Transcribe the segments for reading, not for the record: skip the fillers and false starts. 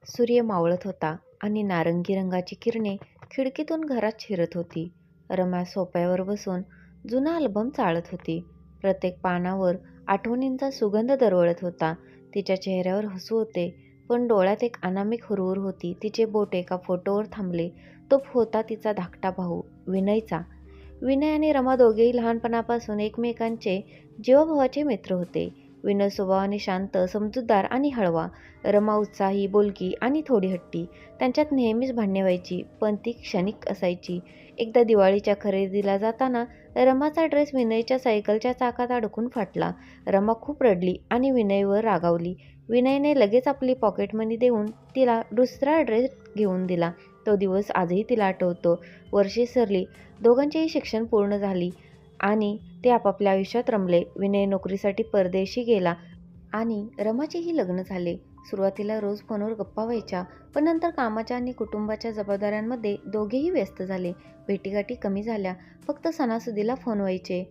सूर्य मावळत होता आणि नारंगी रंगाची किरणे खिडकीतून घरात शिरत होती. रमा सोफ्यावर बसून जुना अल्बम चाळत होती. प्रत्येक पानावर आठवणींचा सुगंध दरवळत होता. तिच्या चेहऱ्यावर हसू होते, पण डोळ्यात एक अनामिक हुरहुर होती. तिचे बोट एका फोटोवर थांबले. तो होता तिचा धाकटा भाऊ विनयचा. विनय आणि रमा दोघेही लहानपणापासून एकमेकांचे जीवाभावाचे मित्र होते. विनय स्वभावाने शांत, समजूतदार आणि हळवा. रमा उत्साही, बोलकी आणि थोडी हट्टी. त्यांच्यात नेहमीच भांडणे व्हायची, पण ती क्षणिक असायची. एकदा दिवाळीच्या खरेदीला जाताना रमाचा ड्रेस विनयच्या सायकलच्या चाकात अडकून फाटला. रमा खूप रडली आणि विनयवर रागावली. विनयने लगेच आपली पॉकेट मनी देऊन तिला दुसरा ड्रेस घेऊन दिला. तो दिवस आजही तिला आठवतो. वर्षे सरली, दोघांचेही शिक्षण पूर्ण झाली आणि ते आपापल्या आयुष्यात रमले. विनय नोकरीसाठी परदेशी गेला आणि रमाचेही लग्न झाले. सुरुवातीला रोज फोनवर गप्पा व्हायच्या, पण नंतर कामाच्या आणि कुटुंबाच्या जबाबदाऱ्यांमध्ये दोघेही व्यस्त झाले. भेटीगाठी कमी झाल्या, फक्त सणासुदीला फोन व्हायचे.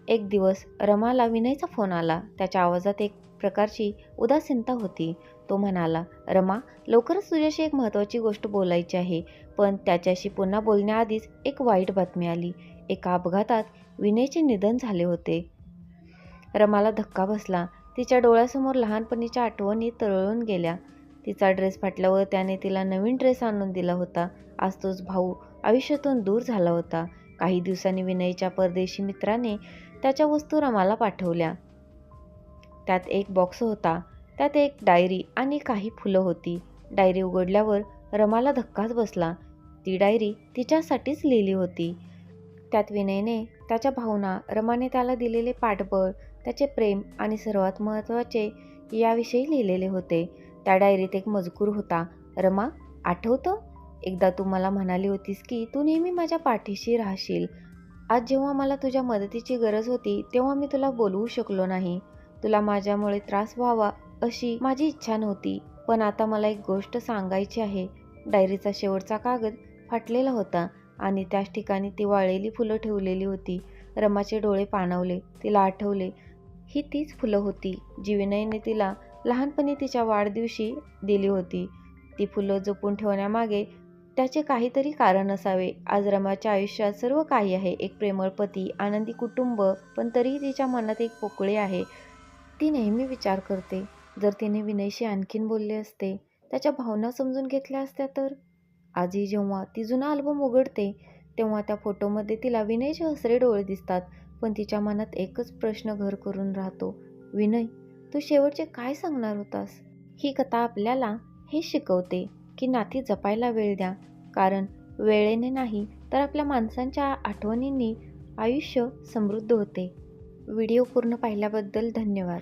एक दिवस रमाला विनयचा फोन आला. त्याच्या आवाजात एक प्रकारची उदासीनता होती. तो म्हणाला, रमा, लवकरच तुझ्याशी एक महत्त्वाची गोष्ट बोलायची आहे. पण त्याच्याशी पुन्हा बोलण्याआधीच एक वाईट बातमी आली. एका अपघातात विनयचे निधन झाले होते. रमाला धक्का बसला. तिच्या डोळ्यासमोर लहानपणीच्या आठवणी तरळून गेल्या. तिचा ड्रेस फाटल्यावर त्याने तिला नवीन ड्रेस आणून दिला होता. आज तोच भाऊ आयुष्यातून दूर झाला होता. काही दिवसांनी विनयच्या परदेशी मित्राने त्याच्या वस्तू रमाला पाठवल्या. त्यात एक बॉक्स होता. त्यात एक डायरी आणि काही फुलं होती. डायरी उघडल्यावर रमाला धक्काच बसला. ती डायरी तिच्यासाठीच लिहिली होती. त्यात विनयने त्याच्या भावना, रमाने त्याला दिलेले पाठबळ, त्याचे प्रेम आणि सर्वात महत्त्वाचे याविषयी लिहिलेले होते. त्या डायरीत एक मजकूर होता. रमा, आठवतं? एकदा तू मला म्हणाली होतीस की तू नेहमी माझ्या पाठीशी राहशील. आज जेव्हा मला तुझ्या मदतीची गरज होती, तेव्हा मी तुला बोलवू शकलो नाही. तुला माझ्यामुळे त्रास व्हावा अशी माझी इच्छा नव्हती. पण आता मला एक गोष्ट सांगायची आहे. डायरीचा शेवटचा कागद फाटलेला होता आणि त्याच ठिकाणी ती वाळलेली फुलं ठेवलेली होती. रमाचे डोळे पाणावले. तिला आठवले, ही तीच फुलं होती जी विनयने तिला लहानपणी तिच्या वाढदिवशी दिली होती. ती फुलं जपून ठेवण्यामागे त्याचे काहीतरी कारण असावे. आज रमाच्या आयुष्यात सर्व काही आहे. एक प्रेमळ पती, आनंदी कुटुंब, पण तरीही तिच्या मनात एक पोकळी आहे. ती नेहमी विचार करते, जर तिने विनयशी आणखीन बोलले असते, त्याच्या भावना समजून घेतल्या असत्या तर. आजही जेव्हा ती जुना अल्बम उघडते, तेव्हा त्या फोटोमध्ये तिला विनयचे हसरे डोळे दिसतात. पण तिच्या मनात एकच प्रश्न घर करून राहतो, विनय, तू शेवटचे काय सांगणार होतास? ही कथा आपल्याला हे शिकवते की नाती जपायला वेळ द्या, कारण वेळेने नाही तर आपल्या माणसांच्या आठवणींनी आयुष्य समृद्ध होते. व्हिडिओ पूर्ण पाहिल्याबद्दल धन्यवाद.